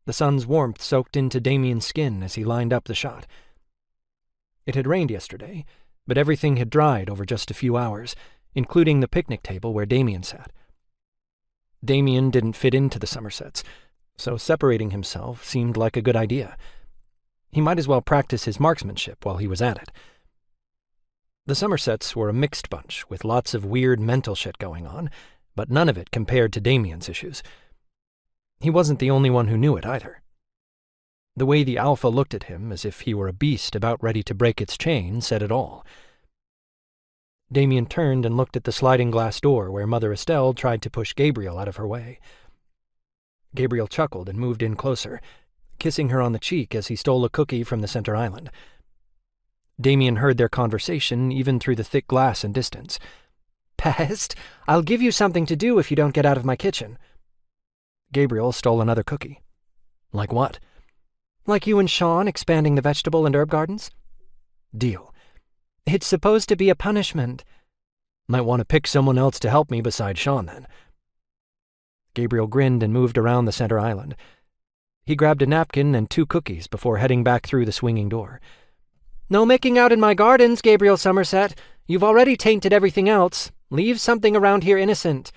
The sun's warmth soaked into Damian's skin as he lined up the shot. It had rained yesterday, but everything had dried over just a few hours, including the picnic table where Damian sat. Damian didn't fit into the Somersets, so separating himself seemed like a good idea. He might as well practice his marksmanship while he was at it. The Somersets were a mixed bunch with lots of weird mental shit going on, but none of it compared to Damian's issues. He wasn't the only one who knew it either. The way the Alpha looked at him as if he were a beast about ready to break its chain said it all. Damian turned and looked at the sliding glass door where Mother Estelle tried to push Gabriel out of her way. Gabriel chuckled and moved in closer, kissing her on the cheek as he stole a cookie from the center island. Damian heard their conversation even through the thick glass and distance. "Pest, I'll give you something to do if you don't get out of my kitchen." Gabriel stole another cookie. "Like what?" "Like you and Sean expanding the vegetable and herb gardens." "Deal." "It's supposed to be a punishment." "Might want to pick someone else to help me besides Sean, then." Gabriel grinned and moved around the center island. He grabbed a napkin and 2 cookies before heading back through the swinging door. "No making out in my gardens, Gabriel Somerset. You've already tainted everything else. Leave something around here innocent."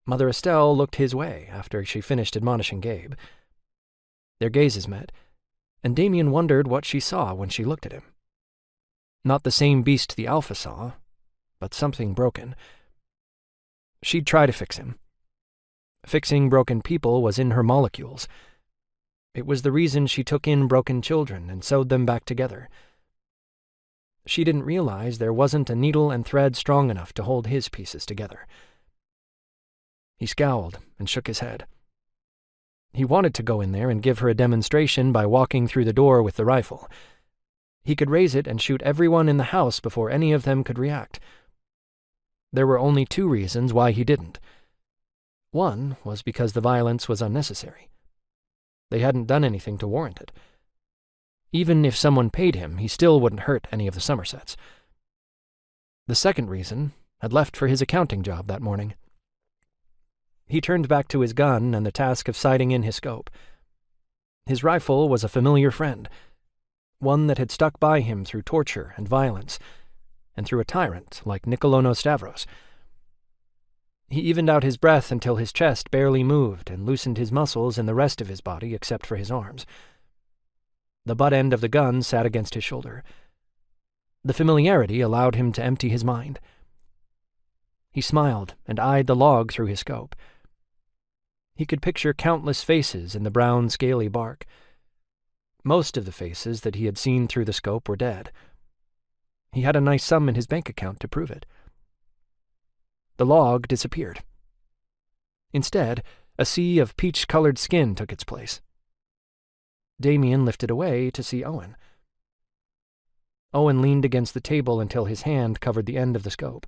Mother Estelle looked his way after she finished admonishing Gabe. Their gazes met, and Damian wondered what she saw when she looked at him. Not the same beast the Alpha saw, but something broken. She'd try to fix him. Fixing broken people was in her molecules. It was the reason she took in broken children and sewed them back together. She didn't realize there wasn't a needle and thread strong enough to hold his pieces together. He scowled and shook his head. He wanted to go in there and give her a demonstration by walking through the door with the rifle. He could raise it and shoot everyone in the house before any of them could react. There were only 2 reasons why he didn't. One was because the violence was unnecessary. They hadn't done anything to warrant it. Even if someone paid him, he still wouldn't hurt any of the Somersets. The second reason had left for his accounting job that morning. He turned back to his gun and the task of sighting in his scope. His rifle was a familiar friend, one that had stuck by him through torture and violence, and through a tyrant like Nicolono Stavros. He evened out his breath until his chest barely moved and loosened his muscles in the rest of his body except for his arms. The butt end of the gun sat against his shoulder. The familiarity allowed him to empty his mind. He smiled and eyed the log through his scope. He could picture countless faces in the brown, scaly bark. Most of the faces that he had seen through the scope were dead. He had a nice sum in his bank account to prove it. The log disappeared. Instead, a sea of peach-colored skin took its place. Damian lifted away to see Owen. Owen leaned against the table until his hand covered the end of the scope.